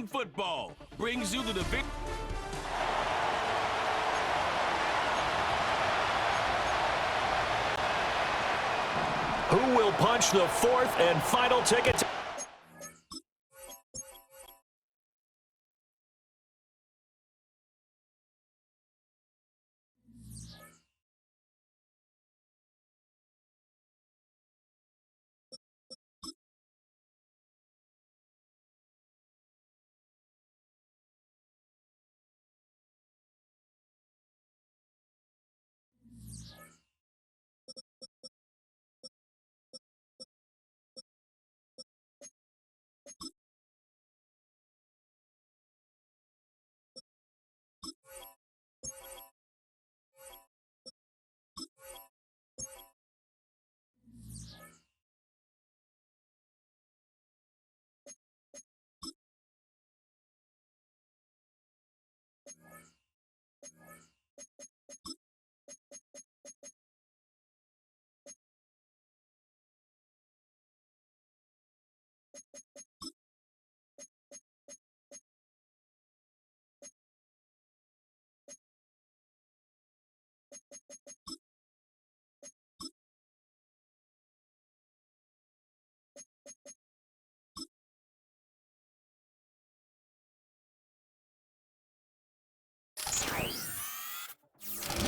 Madden football brings you to the victory. Who will punch the fourth and final ticket?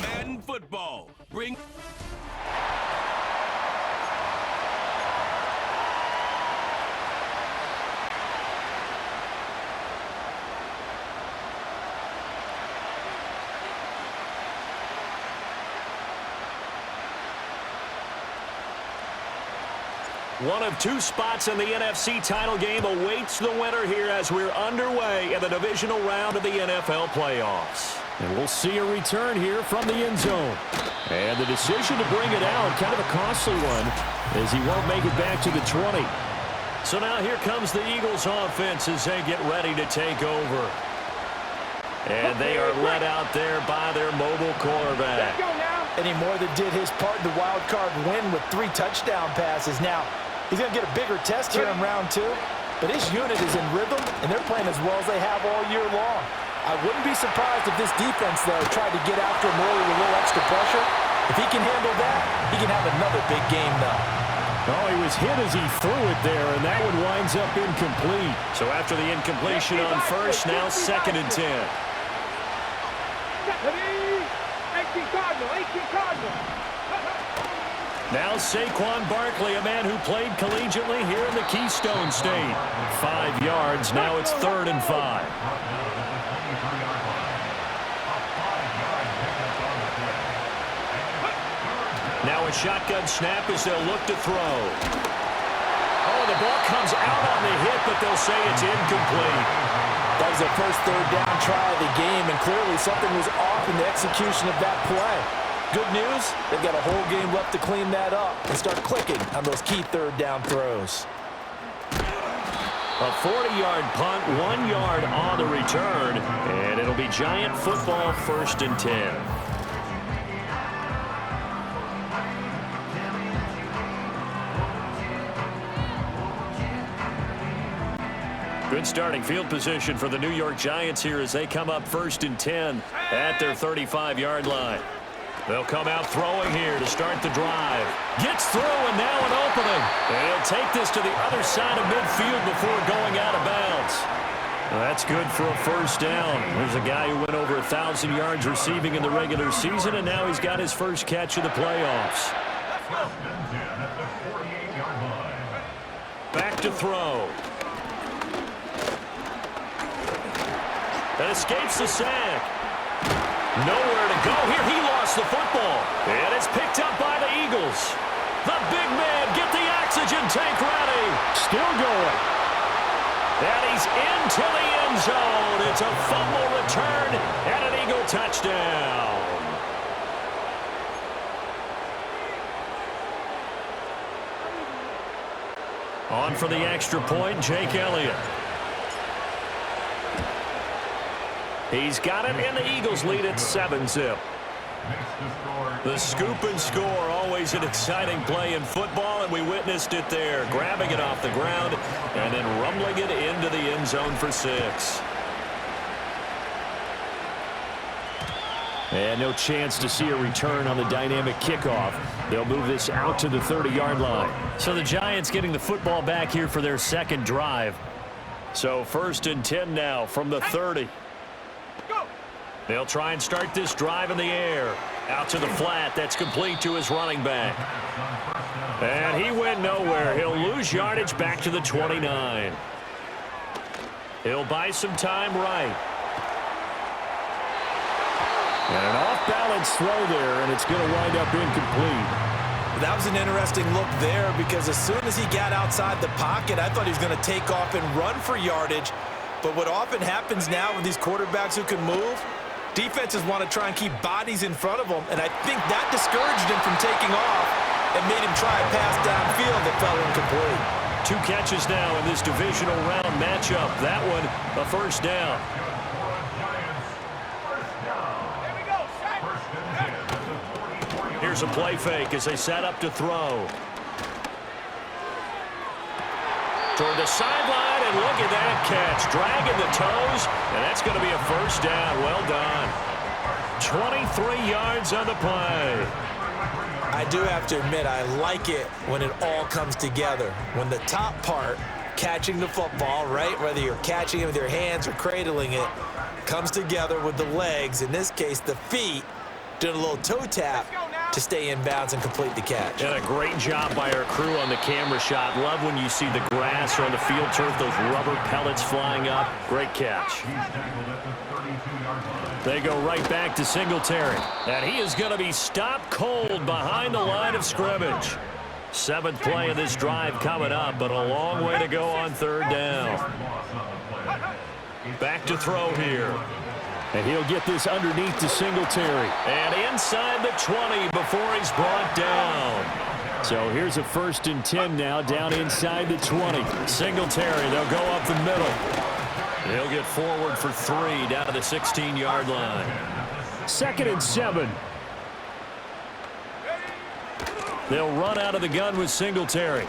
Madden football bring. One of two spots in the NFC title game awaits the winner here as we're underway in the divisional round of the NFL playoffs. And we'll see a return here from the end zone. And the decision to bring it out, kind of a costly one, as he won't make it back to the 20. So now here comes the Eagles offense as they get ready to take over. And they are led out there by their mobile quarterback. Any more than did his part in the wild card win with 3 touchdown passes. Now, he's going to get a bigger test here in round 2, but his unit is in rhythm, and they're playing as well as they have all year long. I wouldn't be surprised if this defense, though, tried to get after him early with a little extra pressure. If he can handle that, he can have another big game, though. Oh, he was hit as he threw it there, and that one winds up incomplete. So after the incompletion on first, now 2nd and 10. Now Saquon Barkley, a man who played collegiately here in the Keystone State. 5 yards, now it's 3rd and 5. Now a shotgun snap as they'll look to throw. Oh, the ball comes out on the hit, but they'll say it's incomplete. That was their first 3rd down try of the game, and clearly something was off in the execution of that play. Good news, they've got a whole game left to clean that up and start clicking on those key 3rd down throws. A 40-yard punt, 1 yard on the return, and it'll be Giant football, 1st and 10. Good starting field position for the New York Giants here as they come up 1st and 10 at their 35-yard line. They'll come out throwing here to start the drive. Gets through, and now an opening. And he'll take this to the other side of midfield before going out of bounds. Well, that's good for a 1st down. There's a guy who went over 1,000 yards receiving in the regular season, and now he's got his first catch of the playoffs. Back to throw. That escapes the sack. Nowhere to go here. He lost the football. And it's picked up by the Eagles. The big man, get the oxygen tank ready. Still going. And he's into the end zone. It's a fumble return and an Eagle touchdown. On for the extra point, Jake Elliott. He's got it, and the Eagles lead at 7-zip. The scoop and score, always an exciting play in football, and we witnessed it there. Grabbing it off the ground and then rumbling it into the end zone for 6. And no chance to see a return on the dynamic kickoff. They'll move this out to the 30-yard line. So the Giants getting the football back here for their second drive. So 1st and 10 now from the 30. They'll try and start this drive in the air. Out to the flat. That's complete to his running back. And he went nowhere. He'll lose yardage back to the 29. He'll buy some time right. And an off-balance throw there, and it's going to wind up incomplete. That was an interesting look there because as soon as he got outside the pocket, I thought he was going to take off and run for yardage. But what often happens now with these quarterbacks who can move, defenses want to try and keep bodies in front of them, and I think that discouraged him from taking off and made him try a pass downfield that fell incomplete. 2 catches now in this divisional round matchup. That one, a first down. Here's a play fake as they set up to throw. Toward the sideline, and look at that catch. Dragging the toes, and that's going to be a first down. Well done. 23 yards on the play. I do have to admit, I like it when it all comes together. When the top part, catching the football, right, whether you're catching it with your hands or cradling it, comes together with the legs, in this case the feet, doing a little toe tap to stay in bounds and complete the catch. And a great job by our crew on the camera shot. Love when you see the grass or on the field turf, those rubber pellets flying up. Great catch. They go right back to Singletary. And he is going to be stopped cold behind the line of scrimmage. 7th play of this drive coming up, but a long way to go on 3rd down. Back to throw here. And he'll get this underneath to Singletary. And inside the 20 before he's brought down. So here's a 1st and 10 now, down inside the 20. Singletary, they'll go up the middle. He'll get forward for 3 down to the 16-yard line. 2nd and 7. They'll run out of the gun with Singletary.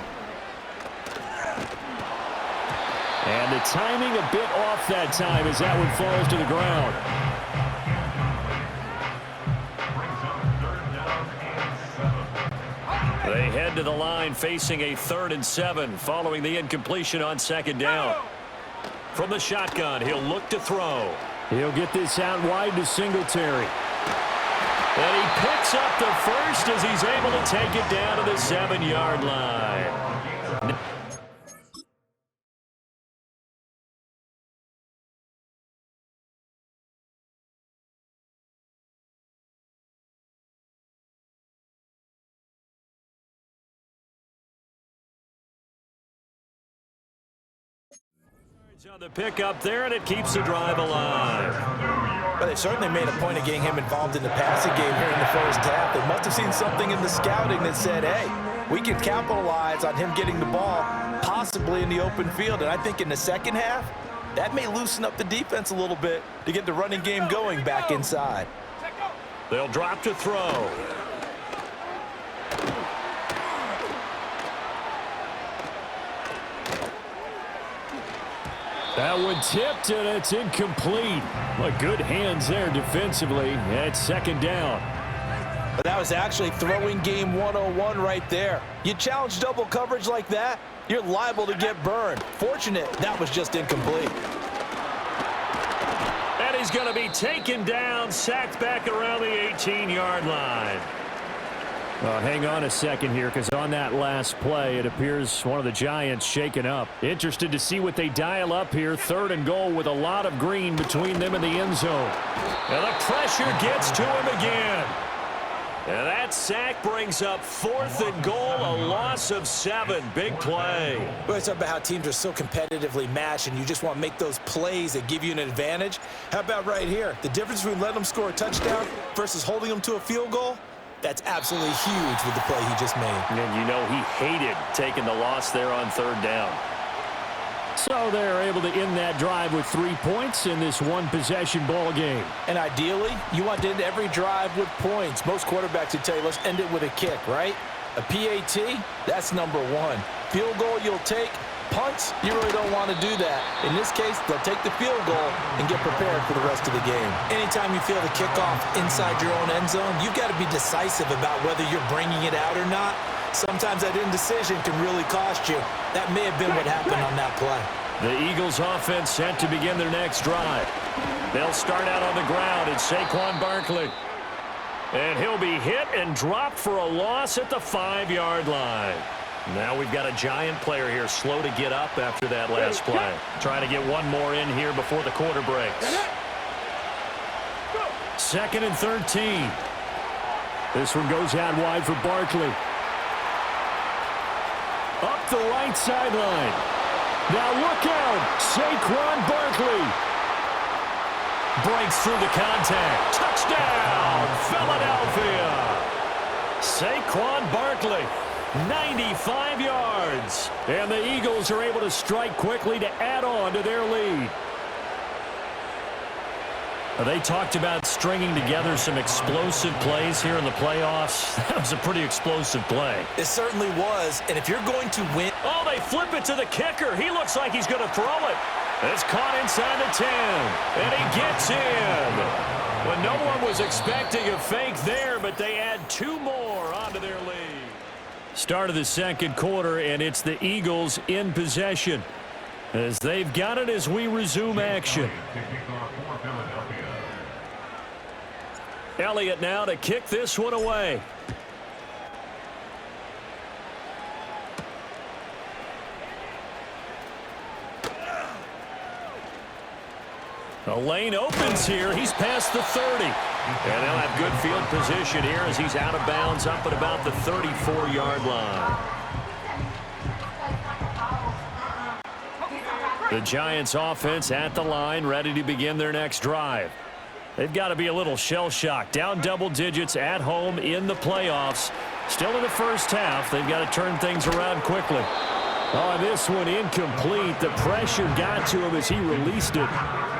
And the timing a bit off that time as that one falls to the ground. They head to the line facing a 3rd and 7 following the incompletion on 2nd down. From the shotgun, he'll look to throw. He'll get this out wide to Singletary. And he picks up the first as he's able to take it down to the 7-yard line. On the pickup there, and it keeps the drive alive. Well, they certainly made a point of getting him involved in the passing game here in the first half. They must have seen something in the scouting that said, hey, we can capitalize on him getting the ball possibly in the open field. And I think in the second half, that may loosen up the defense a little bit to get the running game going back inside. They'll drop to throw. That one tipped, and it's incomplete. Well, good hands there defensively. It's 2nd down. But that was actually throwing game 101 right there. You challenge double coverage like that, you're liable to get burned. Fortunate that was just incomplete. And he's going to be taken down, sacked back around the 18-yard line. Hang on a second here, because on that last play, it appears one of the Giants shaken up. Interested to see what they dial up here. 3rd and goal with a lot of green between them and the end zone. And the pressure gets to him again. And that sack brings up 4th and goal, a loss of 7. Big play. Well, it's about how teams are so competitively matched, and you just want to make those plays that give you an advantage. How about right here? The difference between letting them score a touchdown versus holding them to a field goal? That's absolutely huge with the play he just made. And you know he hated taking the loss there on 3rd down. So they're able to end that drive with 3 points in this one-possession ball game. And ideally, you want to end every drive with points. Most quarterbacks would tell you, let's end it with a kick, right? A PAT, that's number one. Field goal you'll take. Punts, you really don't want to do that. In this case, they'll take the field goal and get prepared for the rest of the game. Anytime you feel the kickoff inside your own end zone, you've got to be decisive about whether you're bringing it out or not. Sometimes that indecision can really cost you. That may have been what happened on that play. The Eagles offense set to begin their next drive. They'll start out on the ground. It's Saquon Barkley. And he'll be hit and dropped for a loss at the 5-yard line. Now we've got a giant player here slow to get up after that last play. Trying to get one more in here before the quarter breaks. 2nd and 13. This one goes out wide for Barkley. Up the right sideline. Now look out. Saquon Barkley. Breaks through the contact. Touchdown, Philadelphia. Saquon Barkley. 95 yards. And the Eagles are able to strike quickly to add on to their lead. They talked about stringing together some explosive plays here in the playoffs. That was a pretty explosive play. It certainly was. And if you're going to win... Oh, they flip it to the kicker. He looks like he's going to throw it. It's caught inside the 10. And he gets in. Well, no one was expecting a fake there, but they add 2 more onto their lead. Start of the second quarter, and it's the Eagles in possession as they've got it as we resume action. Elliott now to kick this one away. The lane opens here. He's past the 30. And they'll have good field position here as he's out of bounds up at about the 34-yard line. The Giants offense at the line, ready to begin their next drive. They've got to be a little shell-shocked. Down double digits at home in the playoffs. Still in the first half. They've got to turn things around quickly. Oh, this one incomplete. The pressure got to him as he released it.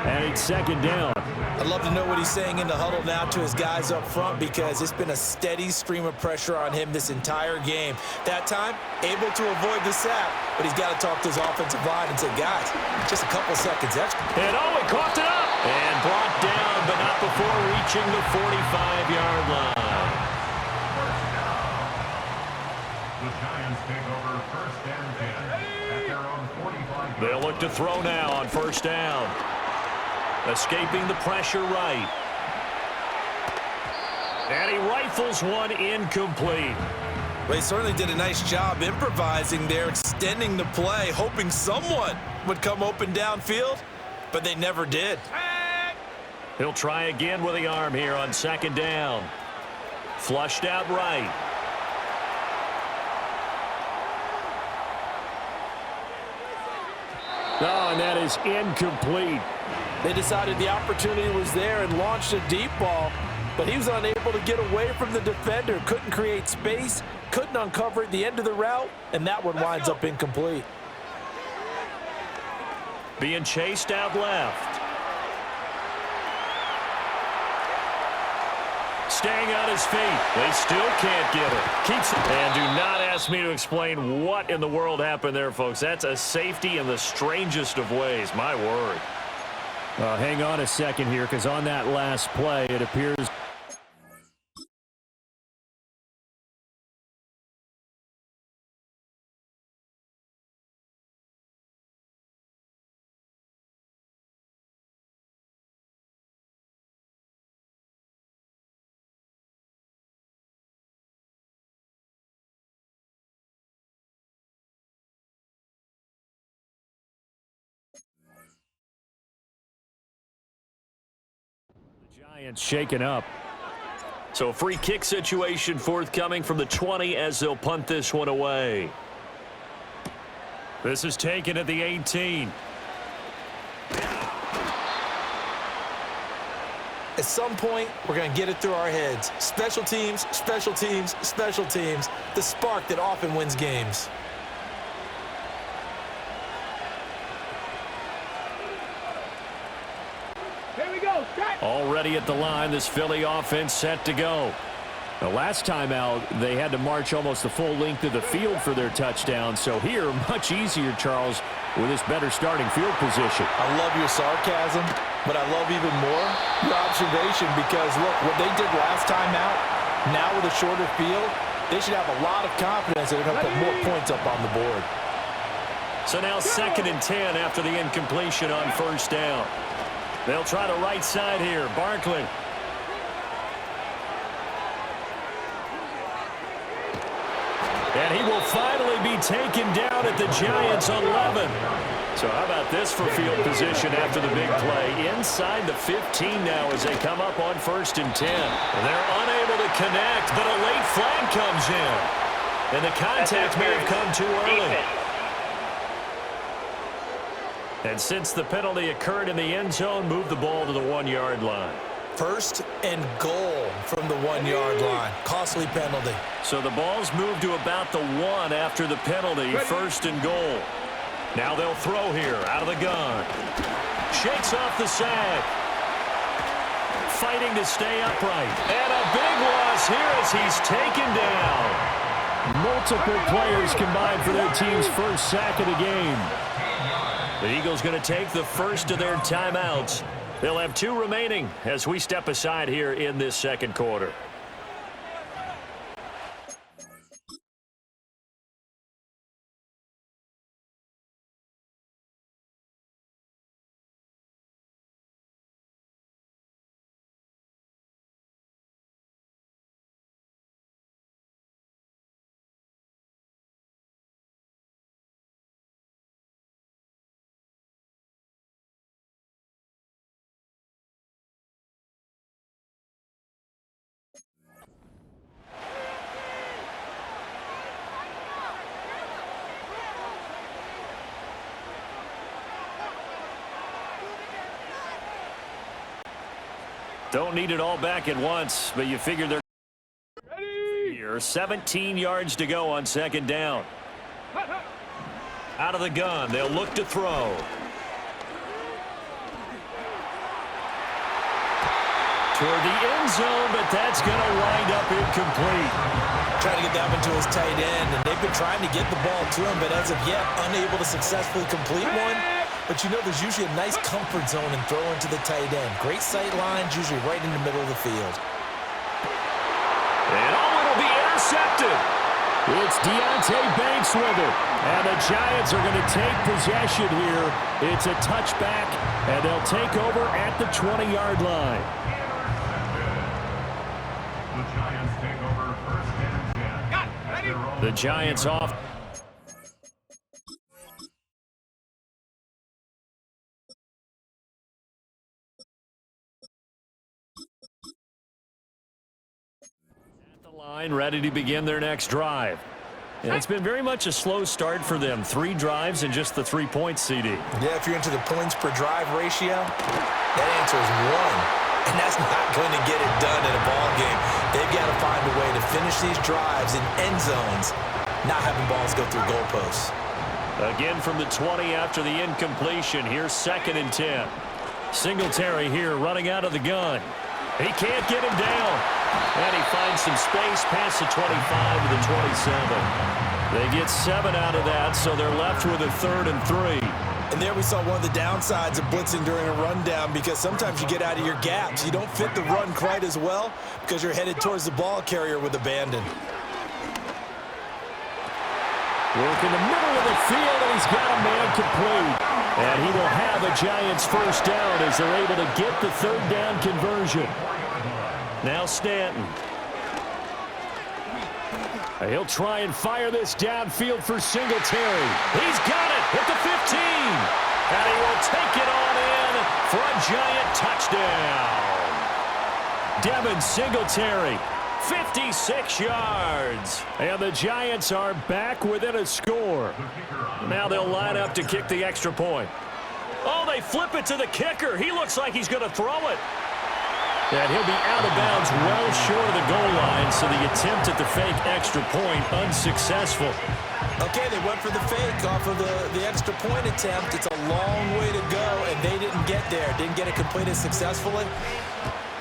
And it's 2nd down. I'd love to know what he's saying in the huddle now to his guys up front because it's been a steady stream of pressure on him this entire game. That time, able to avoid the sack, but he's got to talk to his offensive line and say, guys, just a couple seconds extra. And oh, he coughed it up. And brought down, but not before reaching the 45-yard line. The Giants take over 1st and 10 at their own 45. They'll look to throw now on 1st down. Escaping the pressure right. And he rifles one incomplete. Well, he certainly did a nice job improvising there, extending the play, hoping someone would come open downfield, but they never did. He'll try again with the arm here on 2nd down. Flushed out right. Oh, and that is incomplete. They decided the opportunity was there and launched a deep ball, but he was unable to get away from the defender, couldn't create space, couldn't uncover at the end of the route, and that one winds up incomplete. Being chased out left. Staying on his feet. They still can't get it. Keeps it. And do not ask me to explain what in the world happened there, folks. That's a safety in the strangest of ways. My word. Hang on a second here, because on that last play, it appears... Giants shaken up. So a free kick situation forthcoming from the 20 as they'll punt this one away. This is taken at the 18. At some point, we're going to get it through our heads. Special teams, special teams, special teams. The spark that often wins games. Already at the line, this Philly offense set to go. The last time out, they had to march almost the full length of the field for their touchdown. So here, much easier, Charles, with this better starting field position. I love your sarcasm, but I love even more your observation because, look, what they did last time out, now with a shorter field, they should have a lot of confidence that they're going to put more points up on the board. So now 2nd and 10 after the incompletion on 1st down. They'll try the right side here. Barkley. And he will finally be taken down at the Giants' 11. So how about this for field position after the big play? Inside the 15 now as they come up on 1st and 10. They're unable to connect, but a late flag comes in. And the contact may have come too early. And since the penalty occurred in the end zone, move the ball to the 1-yard line. 1st and goal from the 1-yard line. Costly penalty. So the ball's moved to about the 1 after the penalty. 1st and goal. Now they'll throw here out of the gun. Shakes off the sack. Fighting to stay upright. And a big loss here as he's taken down. Multiple players combined for their team's first sack of the game. The Eagles going to take the first of their timeouts. They'll have 2 remaining as we step aside here in this 2nd quarter. Don't need it all back at once, but you figure they're here. 17 yards to go on 2nd down. Out of the gun, they'll look to throw. Toward the end zone, but that's going to wind up incomplete. Trying to get that one to his tight end, and they've been trying to get the ball to him, but as of yet, unable to successfully complete one. But you know there's usually a nice comfort zone in throwing to the tight end. Great sight lines, usually right in the middle of the field. And it'll be intercepted. It's Deontay Banks with it. And the Giants are going to take possession here. It's a touchback, and they'll take over at the 20-yard line. The Giants take over 1st and 10. The Giants off. Line ready to begin their next drive. And it's been very much a slow start for them. 3 drives and just the 3 points, CD. Yeah, if you're into the points per drive ratio, that answer is 1. And that's not going to get it done in a ball game. They've got to find a way to finish these drives in end zones, not having balls go through goalposts. Again from the 20 after the incompletion. Here's 2nd and 10. Singletary here running out of the gun. He can't get him down. And he finds some space past the 25 to the 27. They get 7 out of that, so they're left with a 3rd and 3. And there we saw one of the downsides of blitzing during a rundown, because sometimes you get out of your gaps. You don't fit the run quite as well because you're headed towards the ball carrier with abandon. Work in the middle of the field, and he's got a man complete. And he will have a Giants first down as they're able to get the 3rd down conversion. Now Stanton. He'll try and fire this downfield for Singletary. He's got it at the 15. And he will take it on in for a Giant touchdown. Devin Singletary, 56 yards. And the Giants are back within a score. Now they'll line up to kick the extra point. Oh, they flip it to the kicker. He looks like he's going to throw it. And he'll be out of bounds well short of the goal line, so the attempt at the fake extra point unsuccessful. Okay, they went for the fake off of the extra point attempt. It's a long way to go, and they didn't get there. Didn't get it completed successfully.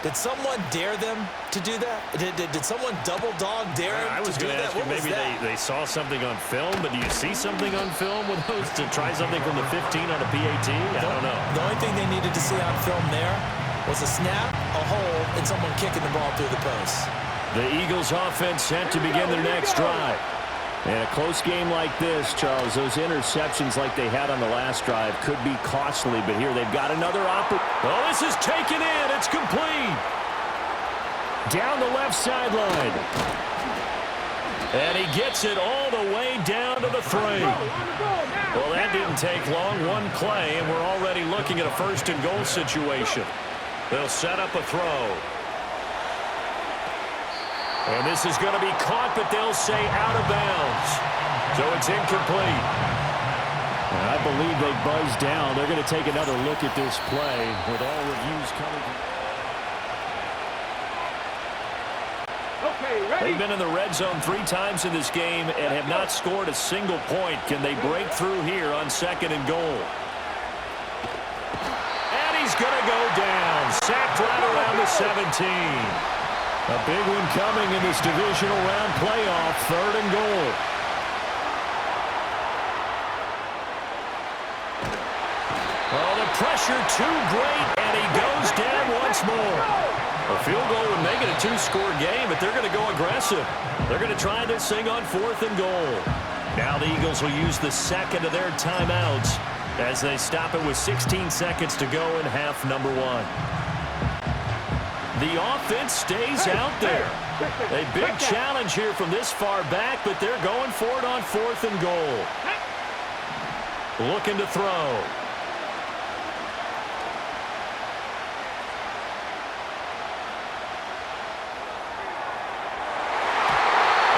Did someone dare them to do that? Did someone double dog dare them I was going to ask you, maybe they saw something on film, but do you see something on film with those to try something from the 15 on a PAT? I don't know. The only thing they needed to see on film there was a snap, a hold, and someone kicking the ball through the post. The Eagles offense set to begin their next drive. In a close game like this, Charles, those interceptions like they had on the last drive could be costly, but here they've got another opportunity. Oh, this is taken in. It's complete. Down the left sideline. And he gets it all the way down to the 3. Well, that didn't take long. One play, and we're already looking at a first-and-goal situation. They'll set up a throw. And this is going to be caught, but they'll say out of bounds. So it's incomplete. And I believe they buzzed down. They're going to take another look at this play with all reviews coming. Okay, ready? They've been in the red zone 3 times in this game and have not scored a single point. Can they break through here on 2nd and goal? And he's going to go down. Sacked right around the 17. A big one coming in this divisional round playoff, 3rd and goal. Oh, the pressure too great, and he goes down once more. A field goal would make it a 2-score game, but they're going to go aggressive. They're going to try this thing on 4th and goal. Now the Eagles will use the second of their timeouts as they stop it with 16 seconds to go in half number 1. The offense stays out there. A big challenge here from this far back, but they're going for it on 4th and goal. Looking to throw.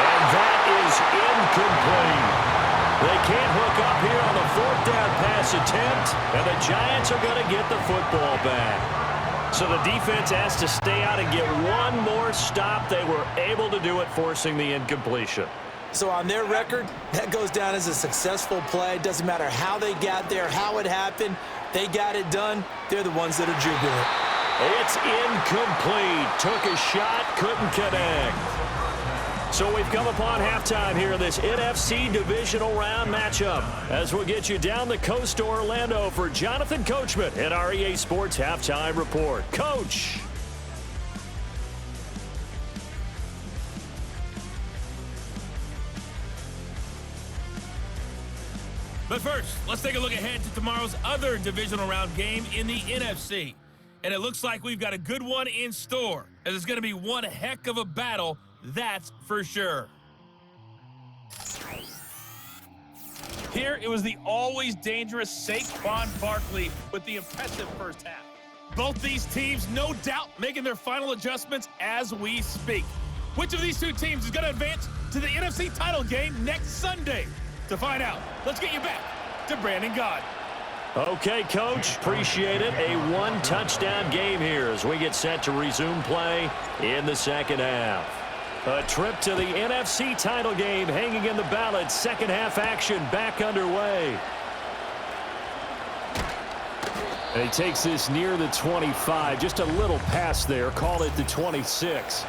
And that is incomplete. They can't hook up here on the 4th down pass attempt, and the Giants are going to get the football back. So the defense has to stay out and get one more stop. They were able to do it, forcing the incompletion. So on their record, that goes down as a successful play. Doesn't matter how they got there, how it happened. They got it done. They're the ones that are jubilant. It's incomplete. Took a shot, couldn't connect. So we've come upon halftime here in this NFC divisional round matchup as we'll get you down the coast to Orlando for Jonathan Coachman at our EA Sports Halftime Report. Coach. But first, let's take a look ahead to tomorrow's other divisional round game in the NFC. And it looks like we've got a good one in store, as it's going to be one heck of a battle, that's for sure. Here, it was the always dangerous Saquon Barkley with the impressive first half. Both these teams, no doubt, making their final adjustments as we speak. Which of these two teams is going to advance to the NFC title game next Sunday? To find out, let's get you back to Brandon Gaudin. Okay, Coach, appreciate it. A 1-touchdown game here as we get set to resume play in the second half. A trip to the NFC title game hanging in the balance. Second half action back underway. And he takes this near the 25. Just a little pass there. Call it the 26.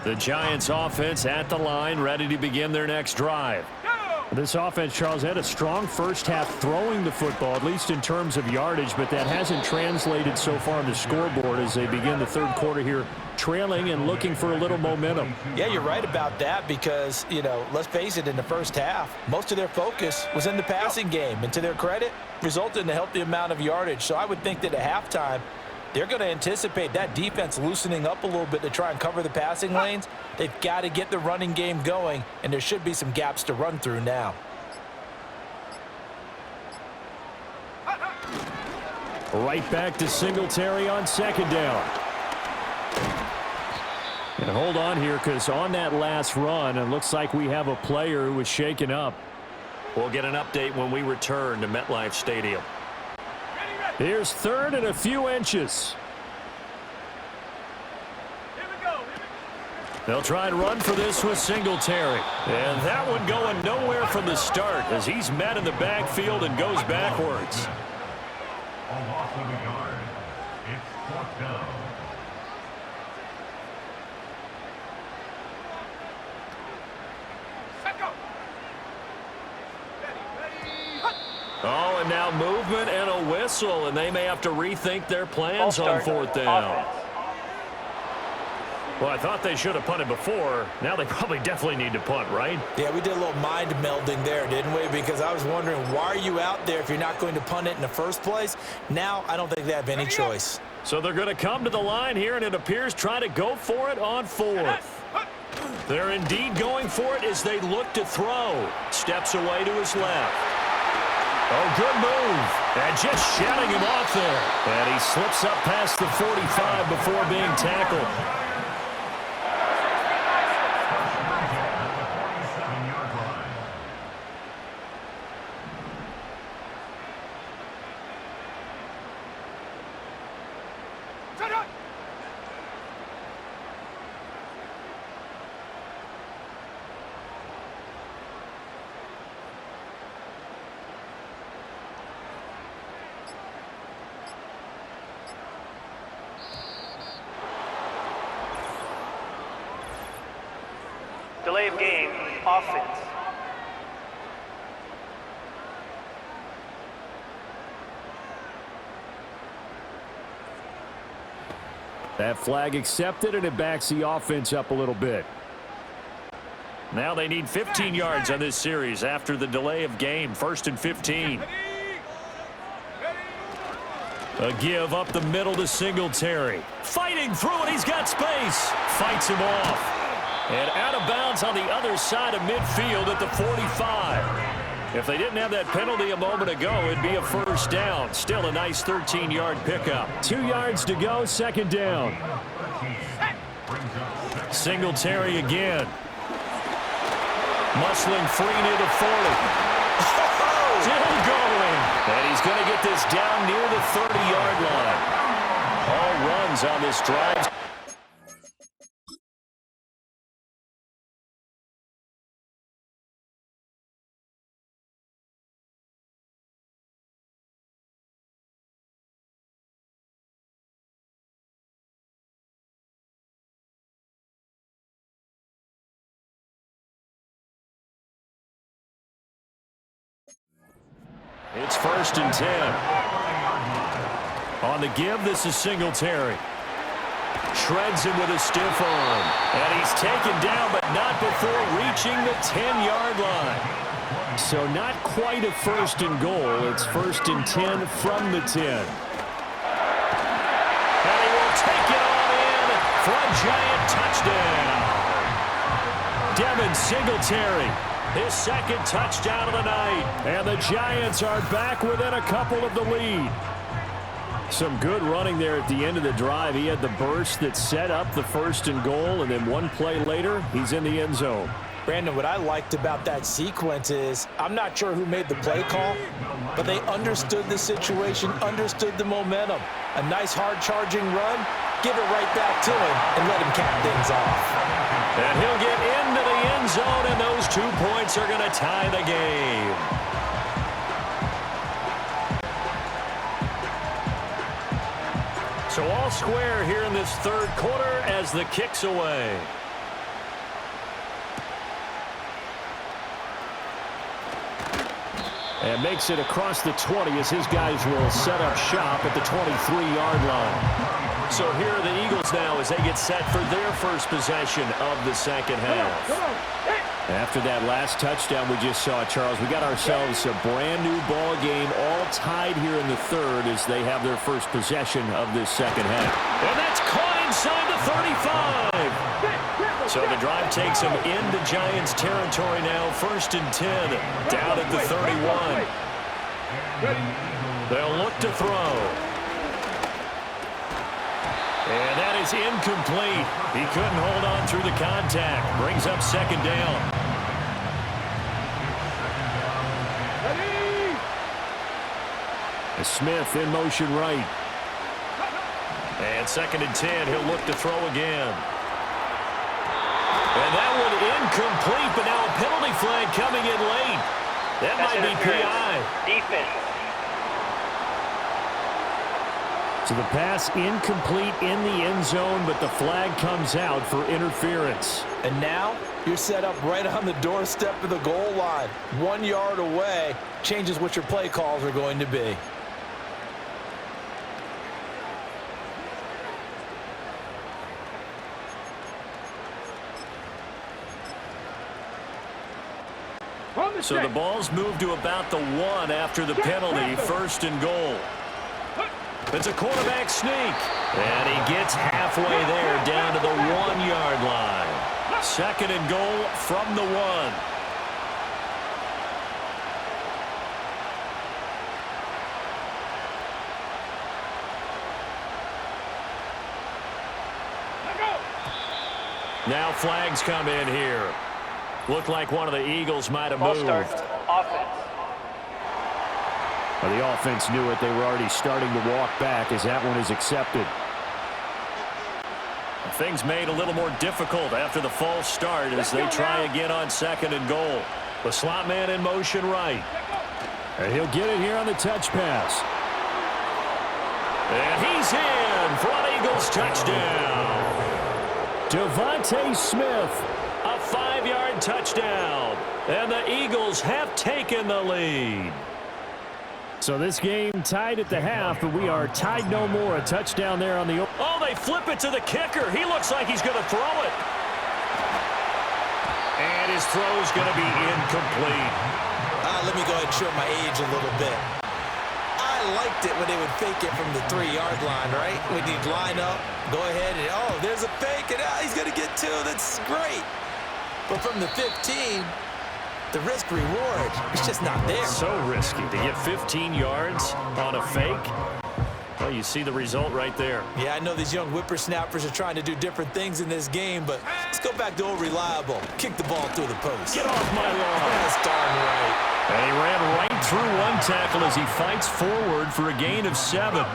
The Giants offense at the line, ready to begin their next drive. This offense, Charles, had a strong first half throwing the football, at least in terms of yardage, but that hasn't translated so far on the scoreboard as they begin the third quarter here, trailing and looking for a little momentum. Yeah, you're right about that because, you know, let's face it, in the first half, most of their focus was in the passing game, and to their credit, resulted in a healthy amount of yardage. So I would think that at halftime, they're going to anticipate that defense loosening up a little bit to try and cover the passing lanes. They've got to get the running game going, and there should be some gaps to run through now. Right back to Singletary on second down. And hold on here because on that last run, it looks like we have a player who was shaken up. We'll get an update when we return to MetLife Stadium. Here's third and a few inches. They'll try and run for this with Singletary. And that one going nowhere from the start as he's met in the backfield and goes backwards. A loss of a yard. It's fourth down. Oh, and now movement and a whistle, and they may have to rethink their plans on fourth down. Well, I thought they should have punted before. Now they probably definitely need to punt, right? Yeah, we did a little mind melding there, didn't we? Because I was wondering, why are you out there if you're not going to punt it in the first place? Now I don't think they have any choice. So they're going to come to the line here, and it appears trying to go for it on fourth. They're indeed going for it as they look to throw. Steps away to his left. Oh, good move. And just shouting him off there. And he slips up past the 45 before being tackled. Delay of game, offense. That flag accepted, and it backs the offense up a little bit. Now they need 15 yards on this series after the delay of game. 1st and 15. A give up the middle to Singletary. Fighting through it. He's got space. Fights him off. And out of bounds on the other side of midfield at the 45. If they didn't have that penalty a moment ago, it'd be a first down. Still a nice 13-yard pickup. 2 yards to go, second down. Singletary again. Muscling free near the 40. Still going. And he's going to get this down near the 30-yard line. All runs on this drive. It's 1st and 10. On the give, this is Singletary. Shreds him with a stiff arm. And he's taken down, but not before reaching the 10-yard line. So not quite a 1st and goal. It's 1st and 10 from the 10. And he will take it on in for a giant touchdown. Devin Singletary. His second touchdown of the night. And the Giants are back within a couple of the lead. Some good running there at the end of the drive. He had the burst that set up the 1st and goal, and then one play later, he's in the end zone. Brandon, what I liked about that sequence is, I'm not sure who made the play call, but they understood the situation, understood the momentum. A nice hard-charging run, give it right back to him, and let him cap things off. And he'll get into the end zone, and those 2 points are going to tie the game. So all square here in this third quarter as the kick's away. And makes it across the 20 as his guys will set up shop at the 23-yard line. So here are the Eagles now as they get set for their first possession of the second half. After that last touchdown we just saw, Charles, we got ourselves a brand new ball game, all tied here in the third as they have their first possession of this second half. And that's caught inside the 35. So the drive takes them into Giants territory now, 1st and 10, down at the 31. They'll look to throw. And that is incomplete. He couldn't hold on through the contact. Brings up second down. Smith in motion right. And 2nd and 10. He'll look to throw again. And that one incomplete, but now a penalty flag coming in late. That might be PI. Defense. So the pass incomplete in the end zone, but the flag comes out for interference. And now you're set up right on the doorstep of the goal line. 1 yard away changes what your play calls are going to be. So the ball's moved to about the 1 after the penalty, 1st and goal. It's a quarterback sneak. And he gets halfway there down to the 1 yard line. 2nd and goal from the 1. Now flags come in here. Looked like one of the Eagles might have moved. Start. Offense. Well, the offense knew it. They were already starting to walk back as that one is accepted. Things made a little more difficult after the false start as they try again on 2nd and goal. The slot man in motion right. And he'll get it here on the touch pass. And he's in for an Eagles touchdown. Devontae Smith, a 5-yard touchdown. And the Eagles have taken the lead. So this game tied at the half, but we are tied no more. A touchdown there on the... Oh, they flip it to the kicker. He looks like he's going to throw it. And his throw's going to be incomplete. Let me go ahead and show my age a little bit. I liked it when they would fake it from the 3-yard line, right? When you'd line up, go ahead and, oh, there's a fake, and he's going to get 2. That's great. But from the 15... the risk-reward, it's just not there. So risky to get 15 yards on a fake. Well, you see the result right there. Yeah, I know these young whippersnappers are trying to do different things in this game, but let's go back to old reliable. Kick the ball through the post. Get off my lawn. That's darn right. And he ran right through one tackle as he fights forward for a gain of 7.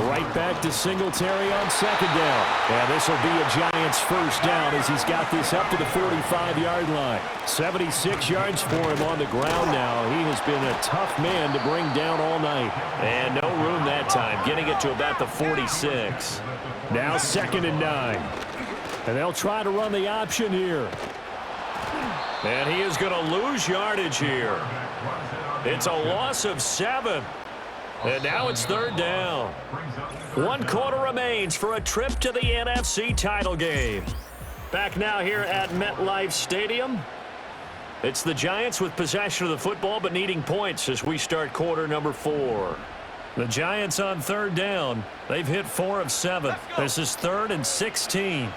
Right back to Singletary on 2nd down. And this will be a Giants first down as he's got this up to the 45-yard line. 76 yards for him on the ground now. He has been a tough man to bring down all night. And no room that time, getting it to about the 46. Now 2nd and 9. And they'll try to run the option here. And he is going to lose yardage here. It's a loss of 7. And now it's 3rd down. 1 quarter remains for a trip to the NFC title game. Back now here at MetLife Stadium. It's the Giants with possession of the football but needing points as we start quarter number 4. The Giants on 3rd down. They've hit 4 of 7. This is 3rd and 16.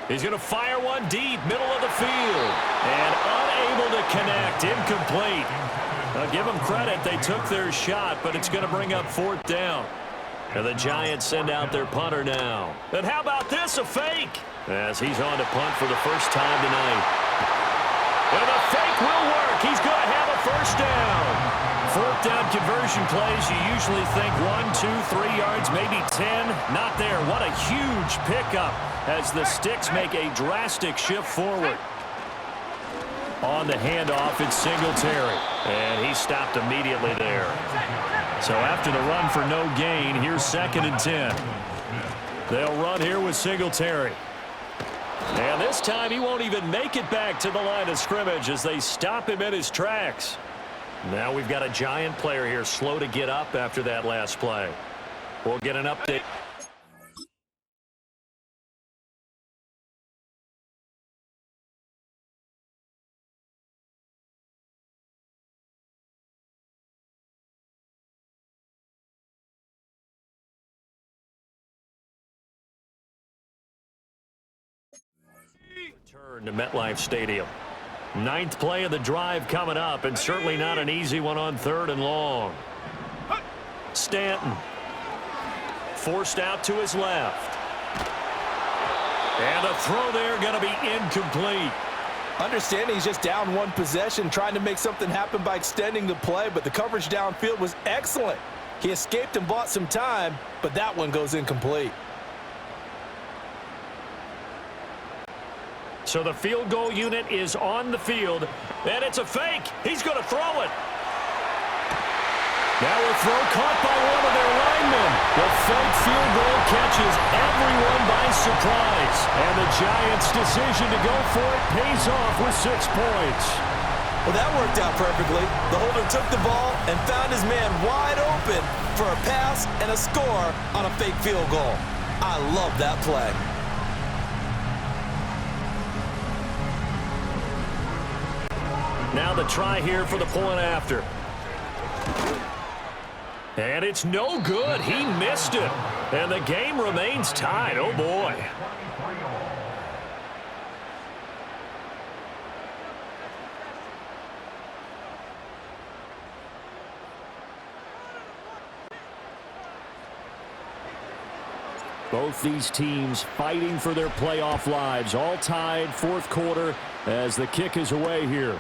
He's going to fire one deep, middle of the field. And unable to connect, incomplete. Now give them credit, they took their shot, but it's going to bring up 4th down. And the Giants send out their punter now. And how about this, a fake? As he's on to punt for the first time tonight. And the fake will work. He's going to have a 1st down. 4th down conversion plays, you usually think 1, 2, 3 yards, maybe 10. Not there. What a huge pickup as the Sticks make a drastic shift forward. On the handoff, it's Singletary. And he stopped immediately there. So after the run for no gain, here's 2nd and 10. They'll run here with Singletary. And this time he won't even make it back to the line of scrimmage as they stop him in his tracks. Now we've got a Giant player here slow to get up after that last play. We'll get an update. Return to MetLife Stadium. 9th play of the drive coming up, and certainly not an easy one on 3rd and long. Stanton forced out to his left. And a throw there going to be incomplete. Understanding he's just down 1 possession, trying to make something happen by extending the play, but the coverage downfield was excellent. He escaped and bought some time, but that one goes incomplete. So the field goal unit is on the field, and it's a fake. He's going to throw it. Now a throw caught by one of their linemen. The fake field goal catches everyone by surprise. And the Giants' decision to go for it pays off with 6 points. Well, that worked out perfectly. The holder took the ball and found his man wide open for a pass and a score on a fake field goal. I love that play. Now the try here for the point after. And it's no good. He missed it. And the game remains tied. Oh, boy. Both these teams fighting for their playoff lives. All tied, fourth quarter, as the kick is away here.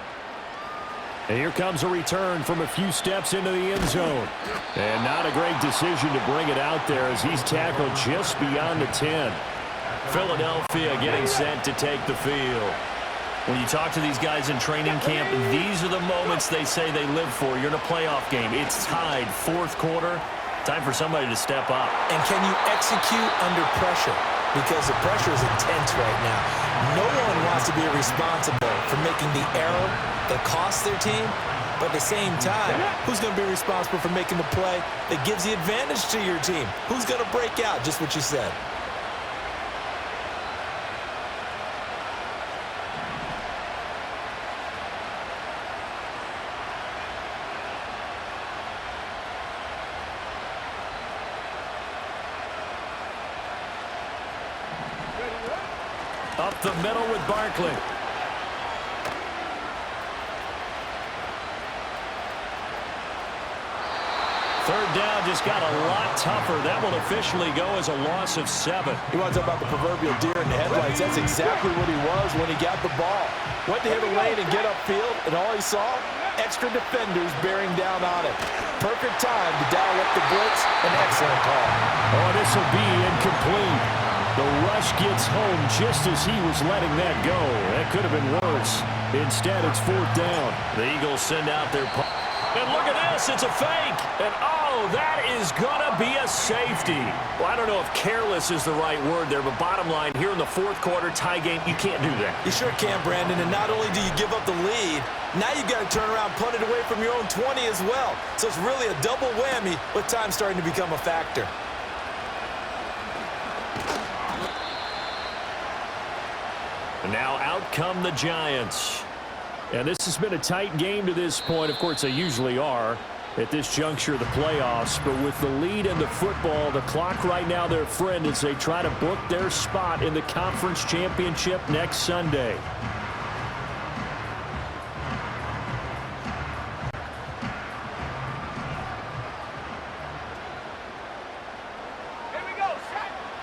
And here comes a return from a few steps into the end zone. And not a great decision to bring it out there as he's tackled just beyond the 10. Philadelphia getting set to take the field. When you talk to these guys in training camp, these are the moments they say they live for. You're in a playoff game. It's tied, fourth quarter. Time for somebody to step up. And can you execute under pressure? Because the pressure is intense right now. No one wants to be responsible for making the error that costs their team. But at the same time, who's going to be responsible for making the play that gives the advantage to your team? Who's going to break out? Just what you said. Up the middle with Barkley. Third down just got a lot tougher. That will officially go as a loss of 7. You want to talk about the proverbial deer in the headlights. That's exactly what he was when he got the ball. Went to hit a lane and get upfield, and all he saw, extra defenders bearing down on him. Perfect time to dial up the blitz. An excellent call. Oh, this will be incomplete. The rush gets home just as he was letting that go. That could have been worse. Instead, it's fourth down. The Eagles send out their punt. And look at this. It's a fake. And, oh, that is going to be a safety. Well, I don't know if careless is the right word there, but bottom line, here in the fourth quarter tie game, you can't do that. You sure can, Brandon. And not only do you give up the lead, now you've got to turn around, punt it away from your own 20 as well. So it's really a double whammy with time starting to become a factor. And now out come the Giants. And this has been a tight game to this point. Of course, they usually are at this juncture of the playoffs. But with the lead in the football, the clock right now their friend as they try to book their spot in the conference championship next Sunday.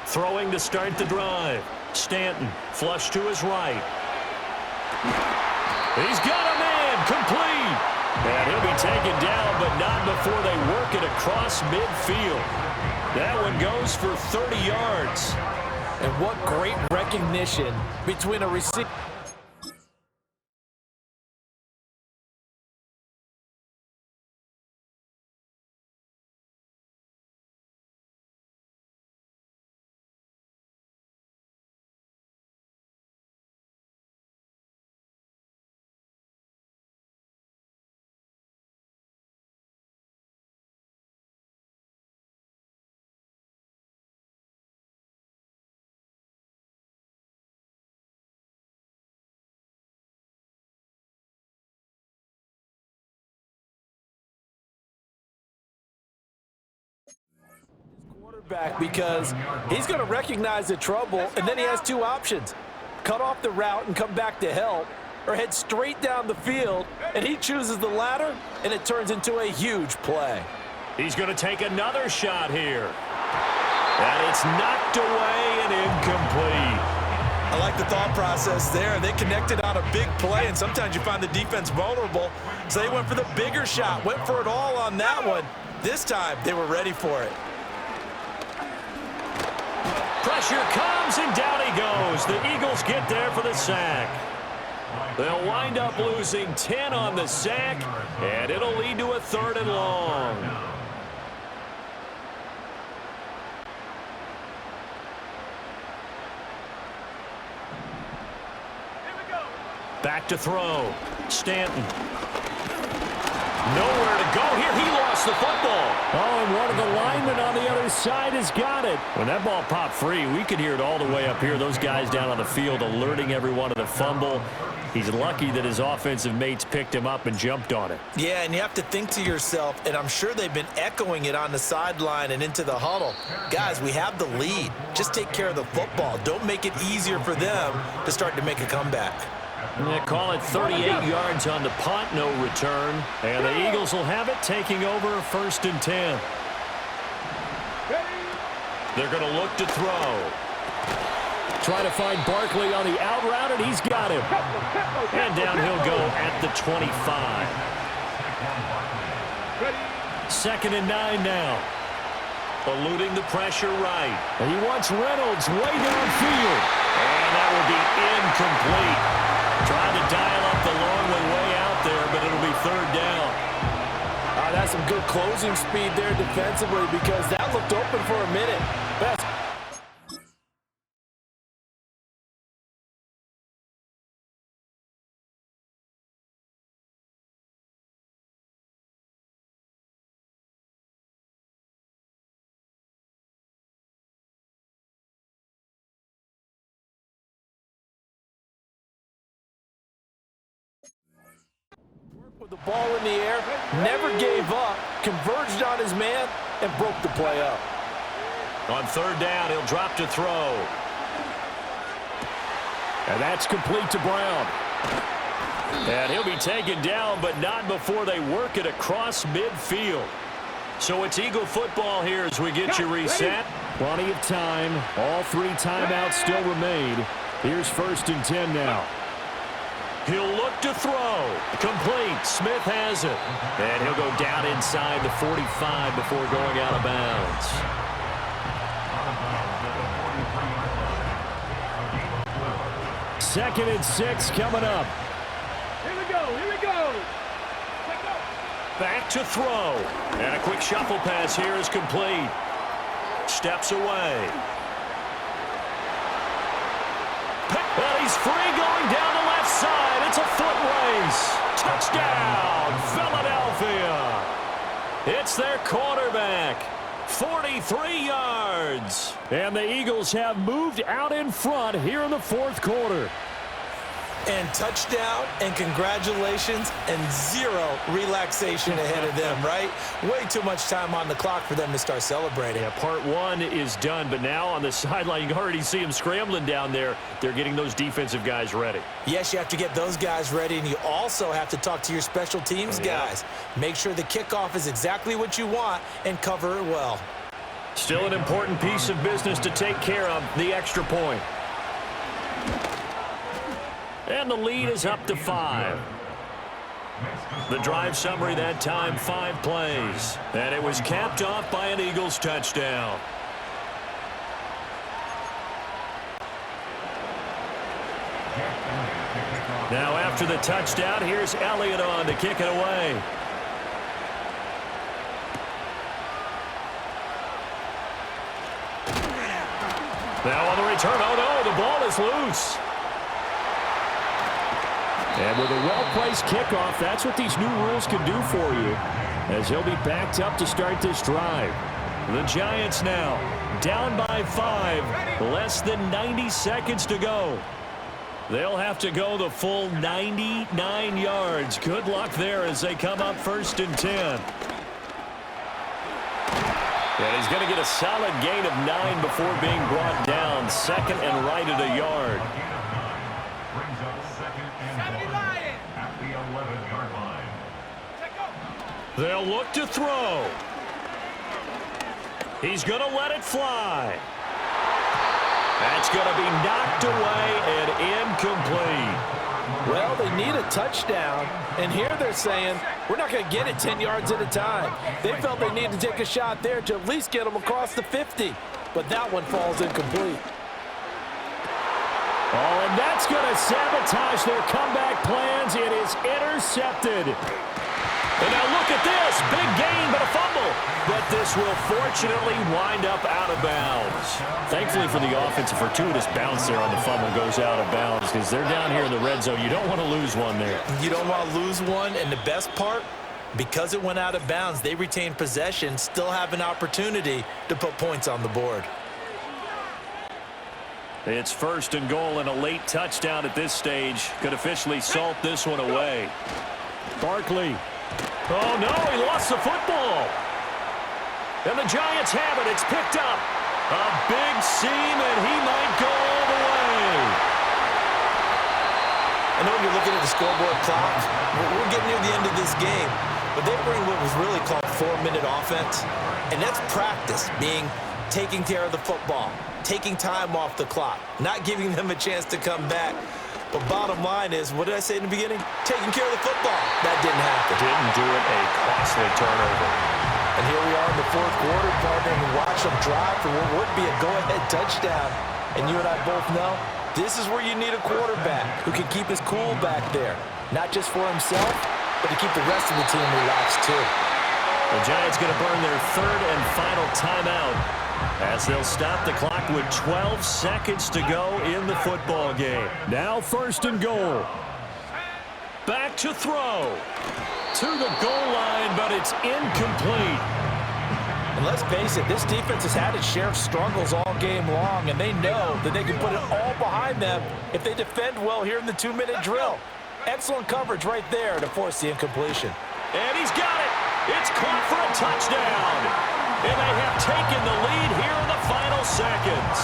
Throwing to start the drive. Stanton, flush to his right. He's got a man, complete. And he'll be taken down, but not before they work it across midfield. That one goes for 30 yards. And what great recognition between a receiver. Back because he's going to recognize the trouble, and then he has two options. Cut off the route and come back to help, or head straight down the field, and he chooses the latter, and it turns into a huge play. He's going to take another shot here. And it's knocked away and incomplete. I like the thought process there. They connected on a big play, and sometimes you find the defense vulnerable, so they went for the bigger shot, went for it all on that one. This time, they were ready for it. pressure comes, and down he goes. The Eagles get there for the sack. They'll wind up losing 10 on the sack, and it'll lead to a 3rd and long. Back to throw. Stanton. Nowhere to go here. He lost the football. Oh, and one of the linemen on the other side has got it. When that ball popped free, we could hear it all the way up here. Those guys down on the field alerting everyone of the fumble. He's lucky that his offensive mates picked him up and jumped on it. Yeah, and you have to think to yourself, and I'm sure they've been echoing it on the sideline and into the huddle. Guys, we have the lead. Just take care of the football. Don't make it easier for them to start to make a comeback. They call it 38 yards on the punt, no return. And the Eagles will have it, taking over 1st and 10. They're going to look to throw. Try to find Barkley on the out route, and he's got him. And down he'll go at the 25. 2nd and 9 now. Eluding the pressure right. And he wants Reynolds way downfield. And that will be incomplete. Trying to dial up the long way out there, but it'll be 3rd down. That's some good closing speed there defensively, because that looked open for a minute. Best. With the ball in the air, never gave up, converged on his man, and broke the play up. On 3rd down, he'll drop to throw. And that's complete to Brown. And he'll be taken down, but not before they work it across midfield. So it's Eagle football here as we get you reset. Plenty of time. All 3 timeouts still remain. Here's 1st and 10 now. He'll look to throw. Complete. Smith has it. And he'll go down inside the 45 before going out of bounds. 2nd and 6 coming up. Here we go. Back to throw. And a quick shuffle pass here is complete. Steps away. Well, he's free going down the left side. It's a foot race. Touchdown, Philadelphia. It's their quarterback. 43 yards. And the Eagles have moved out in front here in the 4th quarter. And touchdown, and congratulations, and 0 relaxation ahead of them, right? Way too much time on the clock for them to start celebrating. Yeah, part 1 is done, but now on the sideline, you can already see them scrambling down there. They're getting those defensive guys ready. Yes, you have to get those guys ready, and you also have to talk to your special teams guys. Make sure the kickoff is exactly what you want and cover it well. Still an important piece of business to take care of, the extra point. And the lead is up to 5. The drive summary that time, 5 plays. And it was capped off by an Eagles touchdown. Now after the touchdown, here's Elliott on to kick it away. Now on the return, oh no, the ball is loose. And with a well-placed kickoff, that's what these new rules can do for you, as he'll be backed up to start this drive. The Giants now down by 5, less than 90 seconds to go. They'll have to go the full 99 yards. Good luck there as they come up 1st and 10. And he's going to get a solid gain of 9 before being brought down. 2nd and right at a yard. Brings up 2nd and 1 at the 11-yard line. They'll look to throw. He's going to let it fly. That's going to be knocked away and incomplete. Well, they need a touchdown, and here they're saying, we're not going to get it 10 yards at a time. They felt they needed to take a shot there to at least get them across the 50. but that one falls incomplete. Oh, and that's going to sabotage their comeback plans. It is intercepted. And now look at this. Big gain, but a fumble. But this will fortunately wind up out of bounds. Thankfully for the offense, a fortuitous bounce there on the fumble goes out of bounds because they're down here in the red zone. You don't want to lose one there. You don't want to lose one, and the best part, because it went out of bounds, they retained possession, still have an opportunity to put points on the board. It's 1st and goal and a late touchdown at this stage. Could officially salt this one away. Barkley. Oh, no, he lost the football. And the Giants have it. It's picked up. A big seam, and he might go all the way. I know when you're looking at the scoreboard clock, we're getting near the end of this game, but they bring what was really called 4-minute offense, and that's practice, being taking care of the football, taking time off the clock, not giving them a chance to come back. But bottom line is, what did I say in the beginning? Taking care of the football. That didn't happen. Didn't do it. A costly turnover. And here we are in the 4th quarter, partner, and watch them drive for what would be a go-ahead touchdown. And you and I both know, this is where you need a quarterback who can keep his cool back there. Not just for himself, but to keep the rest of the team relaxed too. The Giants going to burn their 3rd and final timeout as they'll stop the clock with 12 seconds to go in the football game. Now 1st and goal. Back to throw. To the goal line, but it's incomplete. And let's face it, this defense has had its share of struggles all game long, and they know that they can put it all behind them if they defend well here in the 2-minute drill. Excellent coverage right there to force the incompletion. And he's got it. It's caught for a touchdown. And they have taken the lead here in the final seconds.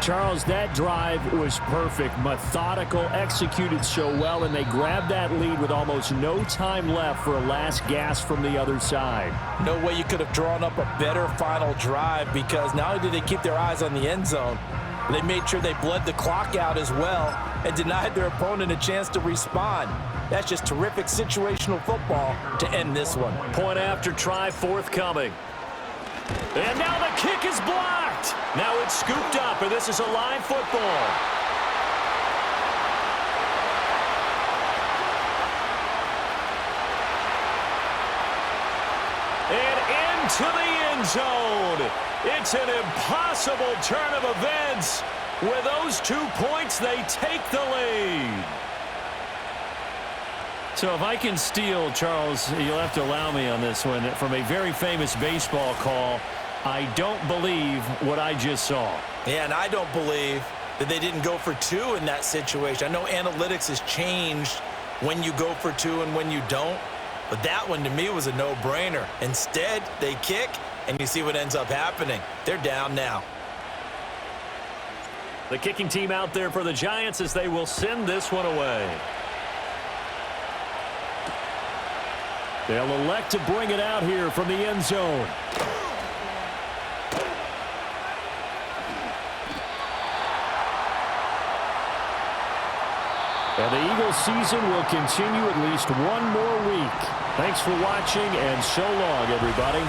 Charles, that drive was perfect, methodical, executed so well, and they grabbed that lead with almost no time left for a last gasp from the other side. No way you could have drawn up a better final drive, because not only did they keep their eyes on the end zone, they made sure they bled the clock out as well and denied their opponent a chance to respond. That's just terrific situational football to end this one. Point after try forthcoming. And now the kick is blocked. Now it's scooped up, and this is a live football. And into the end zone. It's an impossible turn of events. With those 2 points, they take the lead. So if I can steal, Charles, you'll have to allow me on this one, from a very famous baseball call, I don't believe what I just saw. Yeah, and I don't believe that they didn't go for 2 in that situation. I know analytics has changed when you go for 2 and when you don't, but that one to me was a no-brainer. Instead, they kick, and you see what ends up happening. They're down now. The kicking team out there for the Giants as they will send this one away. They'll elect to bring it out here from the end zone. And the Eagles season will continue at least one more week. Thanks for watching, and so long, everybody.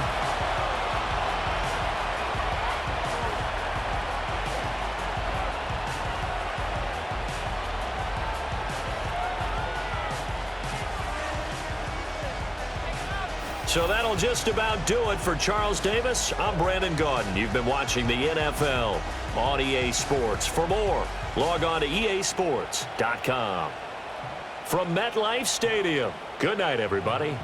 So that'll just about do it for Charles Davis. I'm Brandon Gaudin. You've been watching the NFL on EA Sports. For more, log on to easports.com. From MetLife Stadium, good night, everybody.